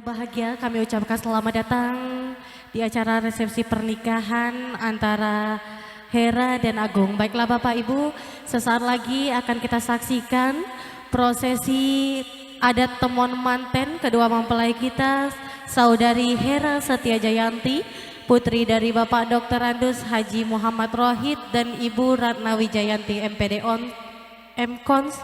Bahagia kami ucapkan selamat datang di acara resepsi pernikahan antara Hera dan Agung. Baiklah Bapak Ibu, sesaat lagi akan kita saksikan prosesi adat temon manten kedua mempelai kita, Saudari Hera Setia Jayanti, putri dari Bapak Dr. Andus Haji Muhammad Rohid dan Ibu Ratnawi Jayanti MPD MKONS,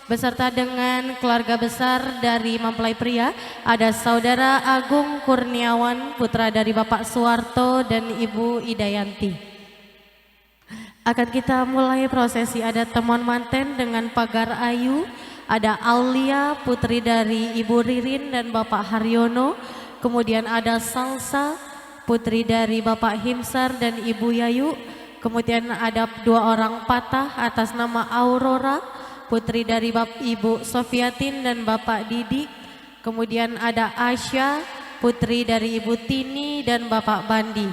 beserta dengan keluarga besar dari mempelai pria, ada Saudara Agung Kurniawan, putra dari Bapak Suwarto dan Ibu Idayanti. Akan kita mulai prosesi adat temon manten dengan pagar ayu. Ada Aulia, putri dari Ibu Ririn dan Bapak Haryono. Kemudian ada Salsa, putri dari Bapak Himsar dan Ibu Yayu. Kemudian ada dua orang patah atas nama Aurora, putri dari Ibu Sofiatin dan Bapak Didi. Kemudian ada Asya, putri dari Ibu Tini dan Bapak Bandi.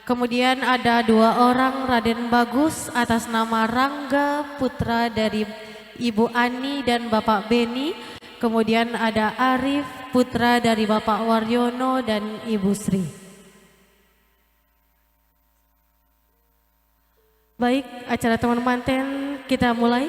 Kemudian ada dua orang Raden Bagus atas nama Rangga, putra dari Ibu Ani dan Bapak Beni. Kemudian ada Arif, putra dari Bapak Waryono dan Ibu Sri. Baik, acara teman manten kita mulai.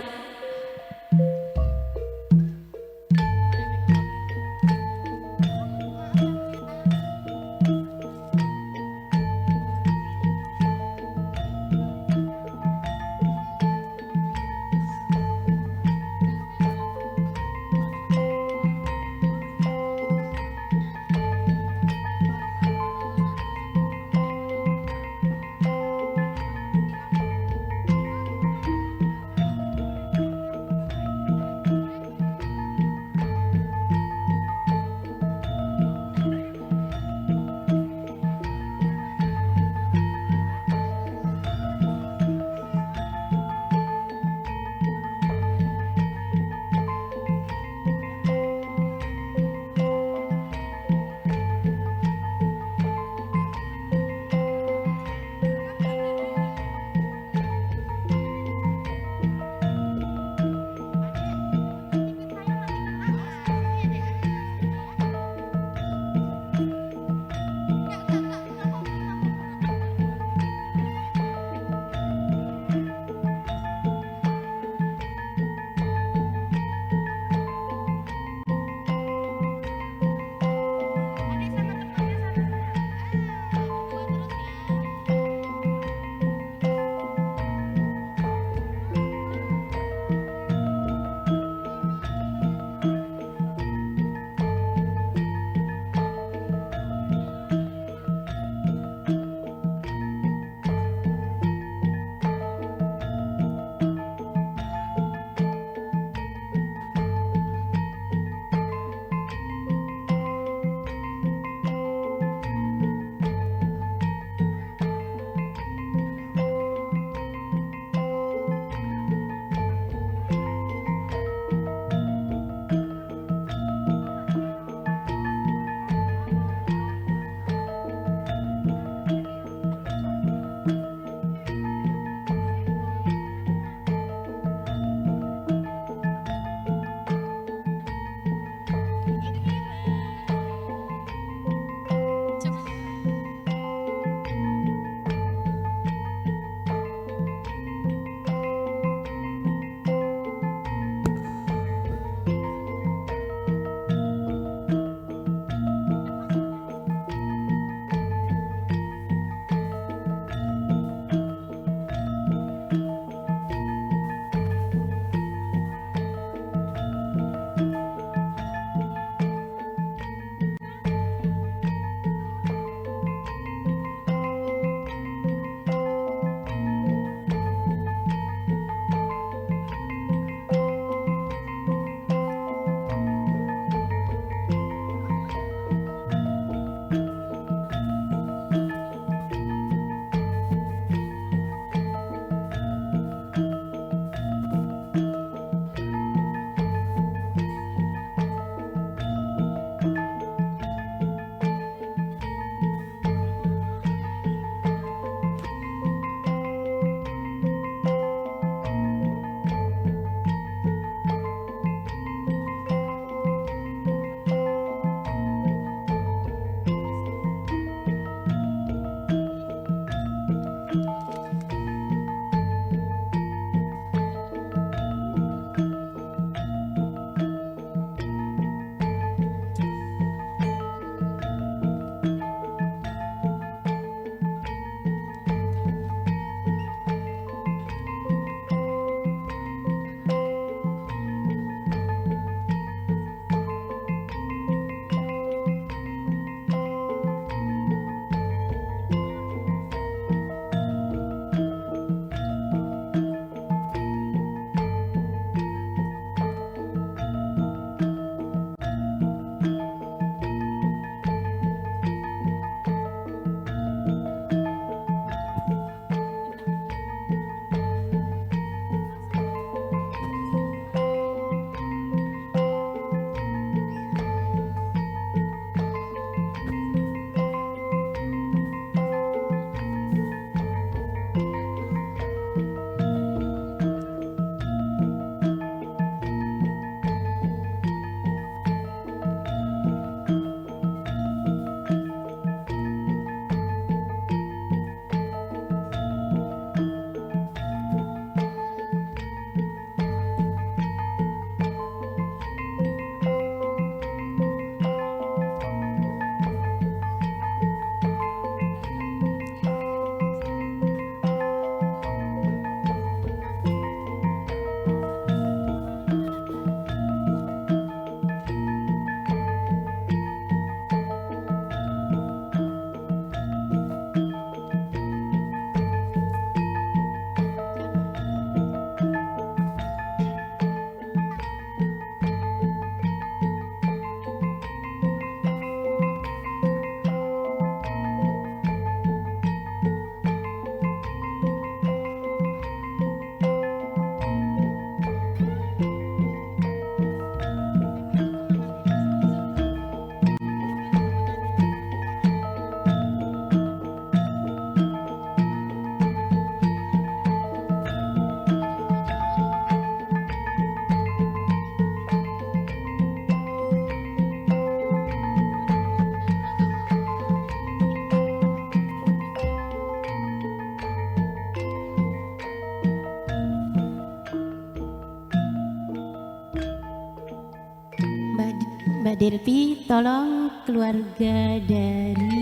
Delvi, tolong keluarga dari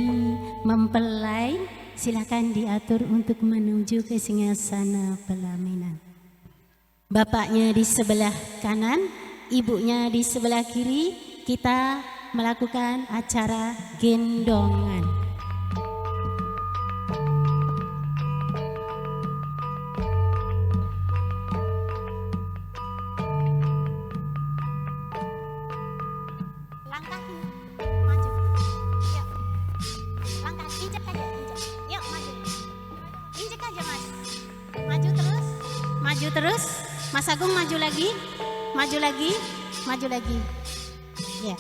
mempelai silakan diatur untuk menuju ke singgasana pelaminan. Bapaknya di sebelah kanan, ibunya di sebelah kiri. Kita melakukan acara gendongan. Langkah maju. Yuk. Langkah injek aja, injek. Yuk maju. Injek aja Mas. Maju terus. Maju terus. Mas Agung maju lagi. Maju lagi. Maju lagi. Ya.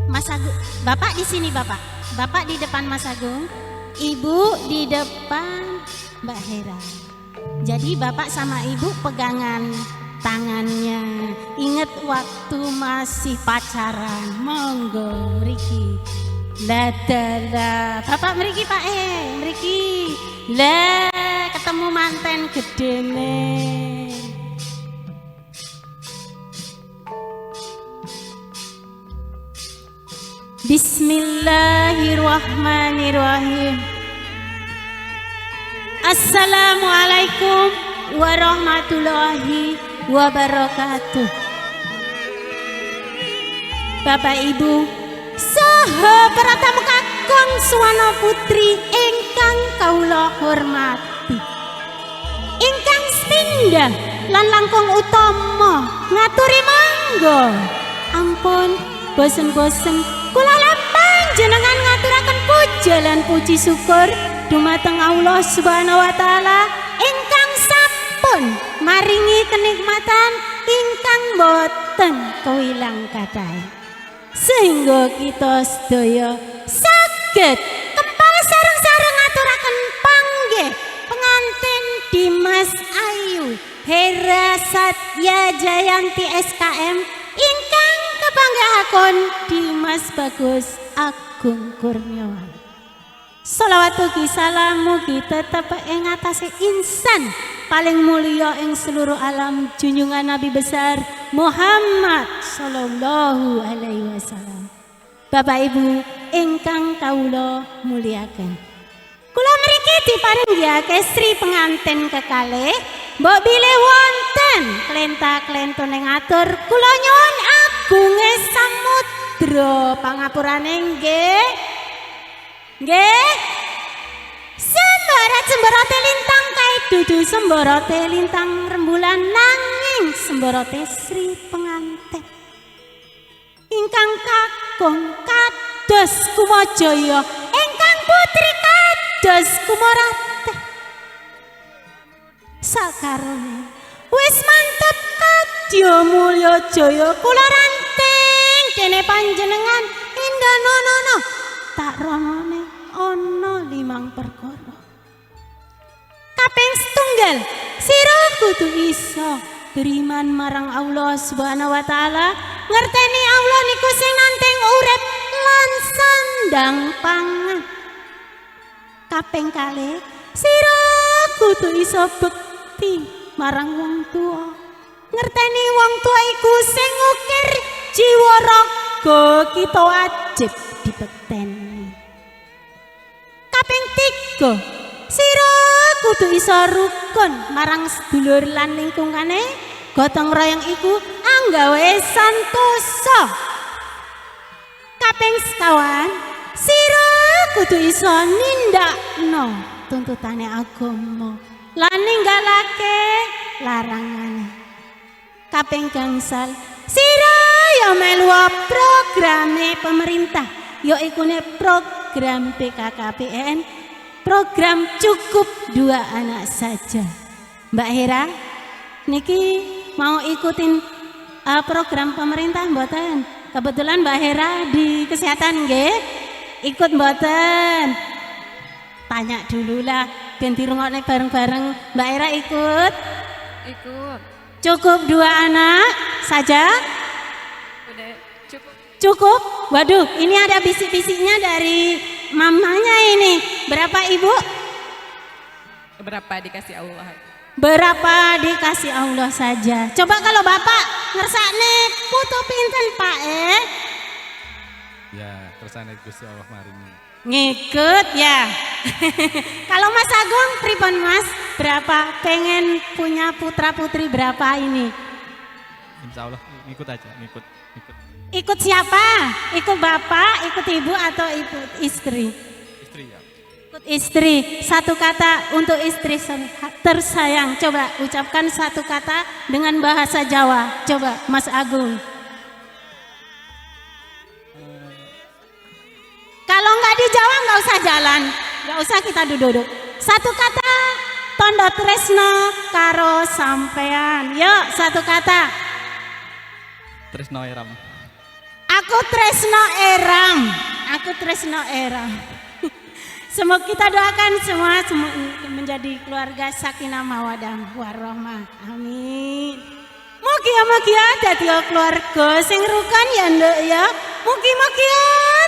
Mas Agung, Bapak di sini Bapak. Bapak di depan Mas Agung. Ibu di depan Mbak Hera. Jadi Bapak sama Ibu pegangan tangannya. Ingat waktu masih pacaran. Monggo mriki. Ladala. Bapak mriki Pak mriki. Lah ketemu manten gedene. Bismillahirrahmanirrahim. Assalamualaikum warahmatullahi wabarakatuh. Bapak Ibu saha pratamu kakung swana putri ingkang kawula hormati, ingkang sepindhah lan langkung utama ngaturi mangga. Ampun bosen-bosen kula lempang jenengan ngaturaken puja lan puji syukur dumateng Allah Subhanahu wa taala ingkang sampun maringi kenikmatan ingkang boten kewilang kadhae, sehingga kita sedaya saged kempal sareng-sareng ngaturaken panggih pengantin Dimas Ayu Hera Satya Jayanti SKM ingkang kebanggaakon Dimas Bagus Agung Kurniawan. Shalawat ugi salam mugi tetep ing atase insan paling mulia ing seluruh alam junjungan Nabi besar Muhammad sallallahu alaihi wasallam. Bapak Ibu ingkang kawula muliaken, kula mriki diparinggihake Sri pengantin kekalih mbok bilih wonten klenta-klentone ngatur kula nyuwun agunge samudra pangapurane nggih. Nggih. Sembarate lintang kae dudu sembarate lintang rembulan nanging sembarate Sri pengantin ingkang kakung kados Kumajaya ingkang putri kados Kumarate sakarone wis mantep kadya mulya jaya kula ranting dene panjenengan indanono tak romone ana 5 perkara. Kaping setunggal sira kudu iso beriman marang Allah Subhanahu wa taala, ngerteni Allah niku sing nanteng urip lan sandang pangan. Kaping kalih sira kudu iso bekti marang wong tua, ngerteni wong tua iku sing ngukir jiwa raga kita wajib dibekten. Kaping 3 sira kudu iso rukun marang sedulur lan lingkungane, gotong royong iku anggawe santosa. Kaping 4 sira kudu iso nindakno tuntutane agama lan ninggalake larangane. Kaping gangsal sira ya melu programe pemerintah, yaiku program BKKBN, program cukup 2 anak saja. Mbak Hera niki mau ikutin program pemerintah mboten? Kebetulan Mbak Hera di kesehatan nggih, ikut mboten? Tanya dulu lah ben dirungokne bareng-bareng. Mbak Hera ikut? Ikut. Cukup 2 anak saja? Udah cukup. Cukup? Waduh, ini ada bisik-bisiknya dari mamanya ini. Berapa Ibu? Berapa dikasih Allah? Berapa dikasih Allah saja. Coba kalau Bapak ngersakne putu pinten Pak Ya, kersane Gusti Allah maringi. Ngikut ya. Kalau Mas Agung pripun Mas? Berapa? Pengen punya putra putri berapa ini? Insya Allah ngikut aja, ngikut. Ikut siapa? Ikut bapak, ikut ibu atau ikut istri? Istri ya. Ikut istri. Satu kata untuk istri tersayang. Coba ucapkan satu kata dengan bahasa Jawa. Coba Mas Agung. Kalau nggak di Jawa nggak usah jalan, nggak usah kita duduk. Satu kata, tondo tresno karo sampean. Yuk satu kata. Tresno Eram. Aku tresno eram. Aku tresno eram. Semoga kita doakan semua menjadi keluarga sakinah mawadah warahmah. Amin. Mugi-mugi dadi keluarga sing rukun ya Nduk ya. Mugi-mugi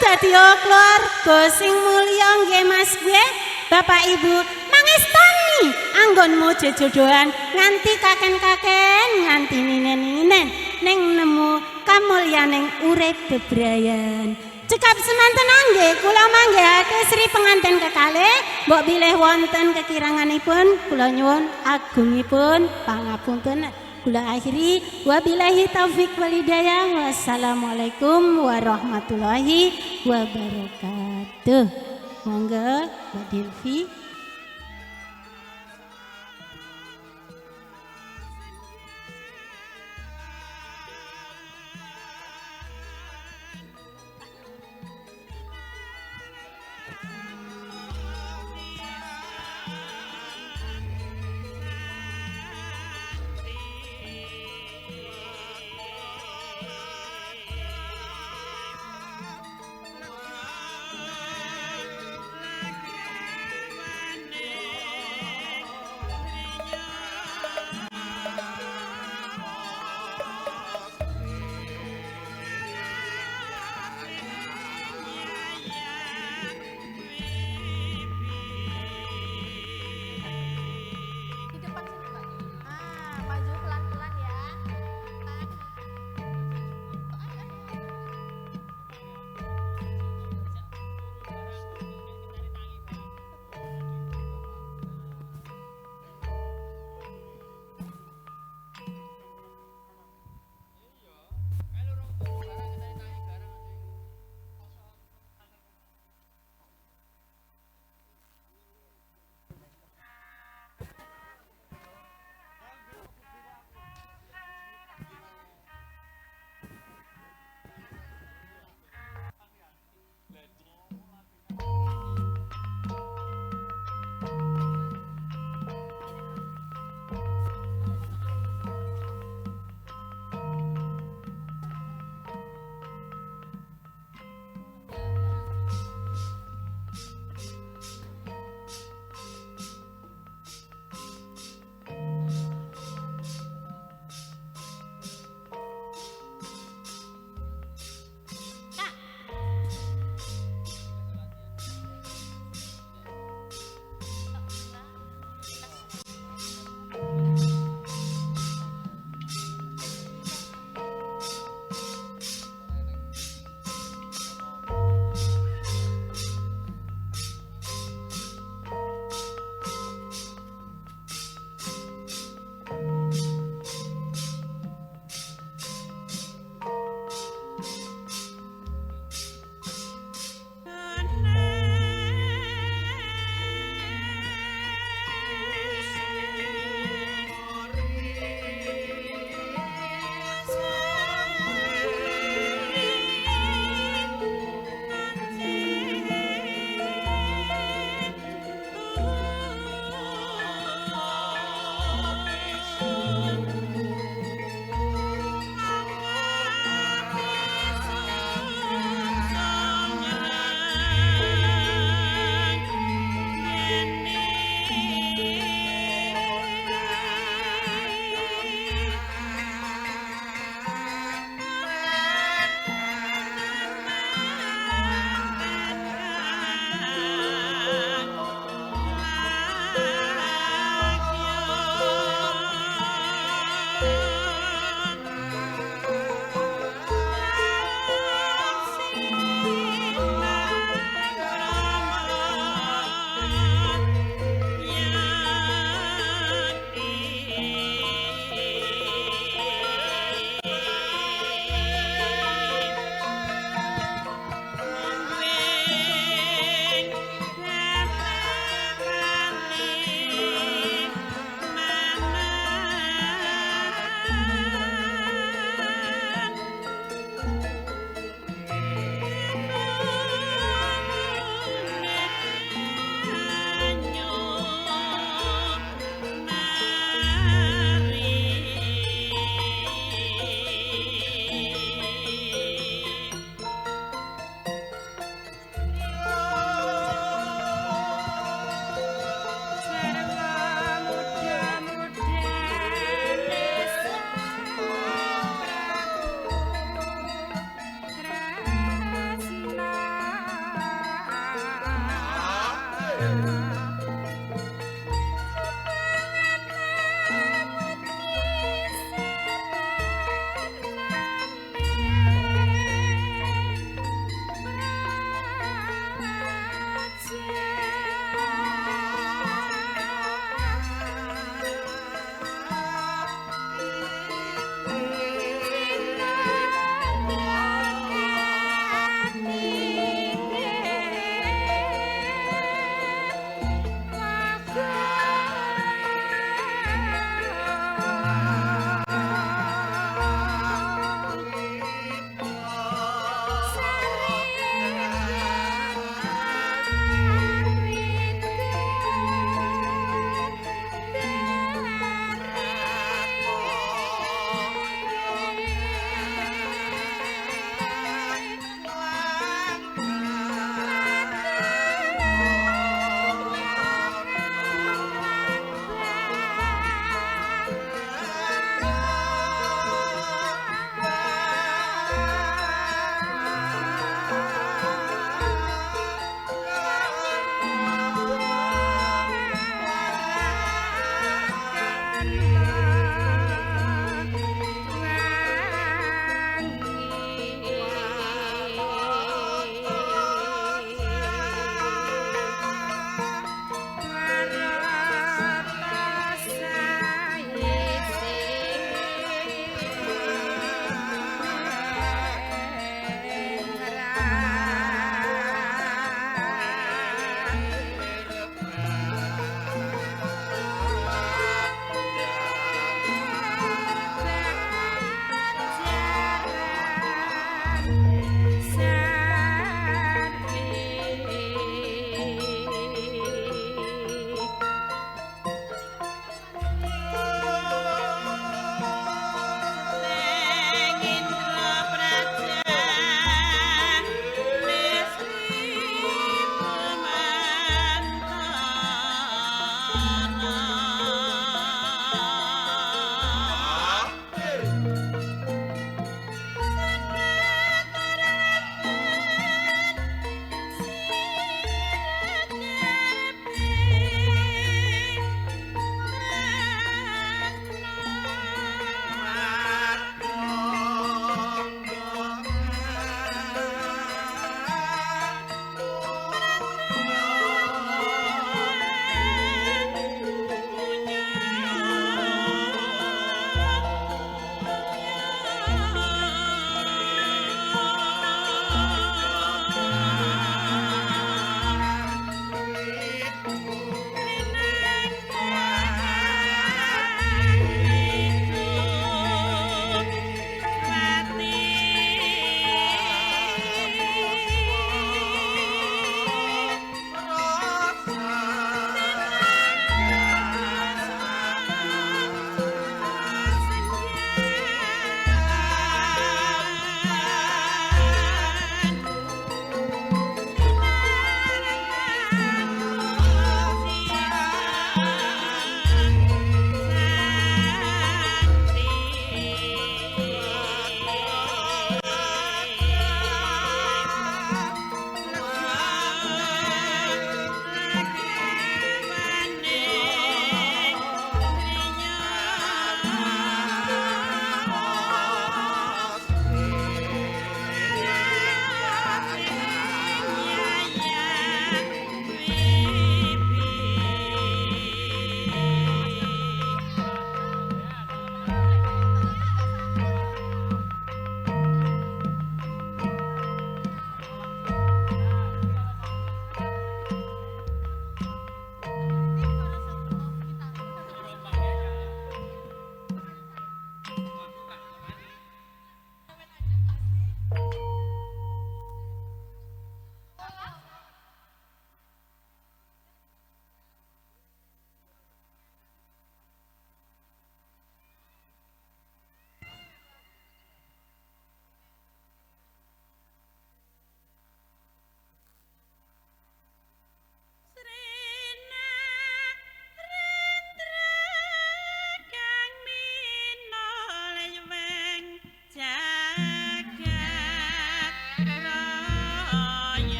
dadi keluarga sing mulya nggih Mas nggih. Bapak Ibu mangestani anggonmu jejodohan nganti kaken-kaken nganti ninen-ninen ning nemu kamulyaning urip bebrayan. Cekap semanten nggih kula manggihake Sri pengantin kekalih mbok bilih wonten kekiranganipun kula nyuwun agungipun pangapunten. Kula akhiri wabillahi taufik walhidayah. Wassalamualaikum warahmatullahi wabarakatuh. Monggo Mbak Dilvi.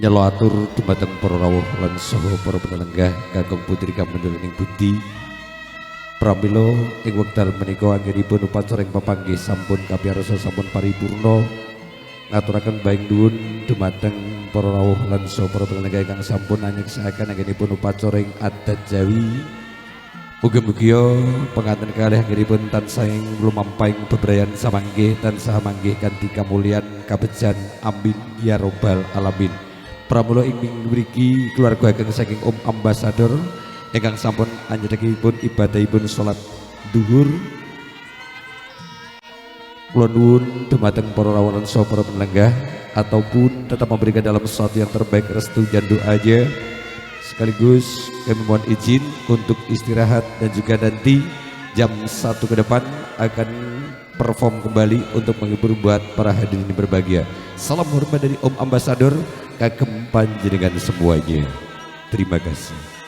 nyelo atur dumateng para rawuh lan saha para penenggah kagem putri kamendheling budi pramila ing wekdal menika anggenipun upacara ing papanggih sampun kapiyarsa sampun paripurna ngaturaken baing nuwun dumateng para rawuh lan saha para penenggah ingkang sampun anyeksakaken anggenipun upacara ing adat Jawi. Mugi-mugi penganten kalih anggenipun tansah ing lumampahing bebrayan samanggih tansah manggih kanthi kamulyan kabejan amin ya robbal alamin. Pramila ing mriki keluarga ageng saking Om Ambasador ingkang sampun anjerekipun ibadahipun salat duhur. Kula nuwun dumateng para rawuh lan saha para penenggah ataupun tetap memberikan dalam sesuatu yang terbaik restu dan doa aja. Sekaligus kami mohon izin untuk istirahat dan juga nanti jam 1 ke depan akan perform kembali untuk menghibur buat para hadirin yang berbahagia. Salam hormat dari Om Ambasador kagem panjenengan semuanya. Terima kasih.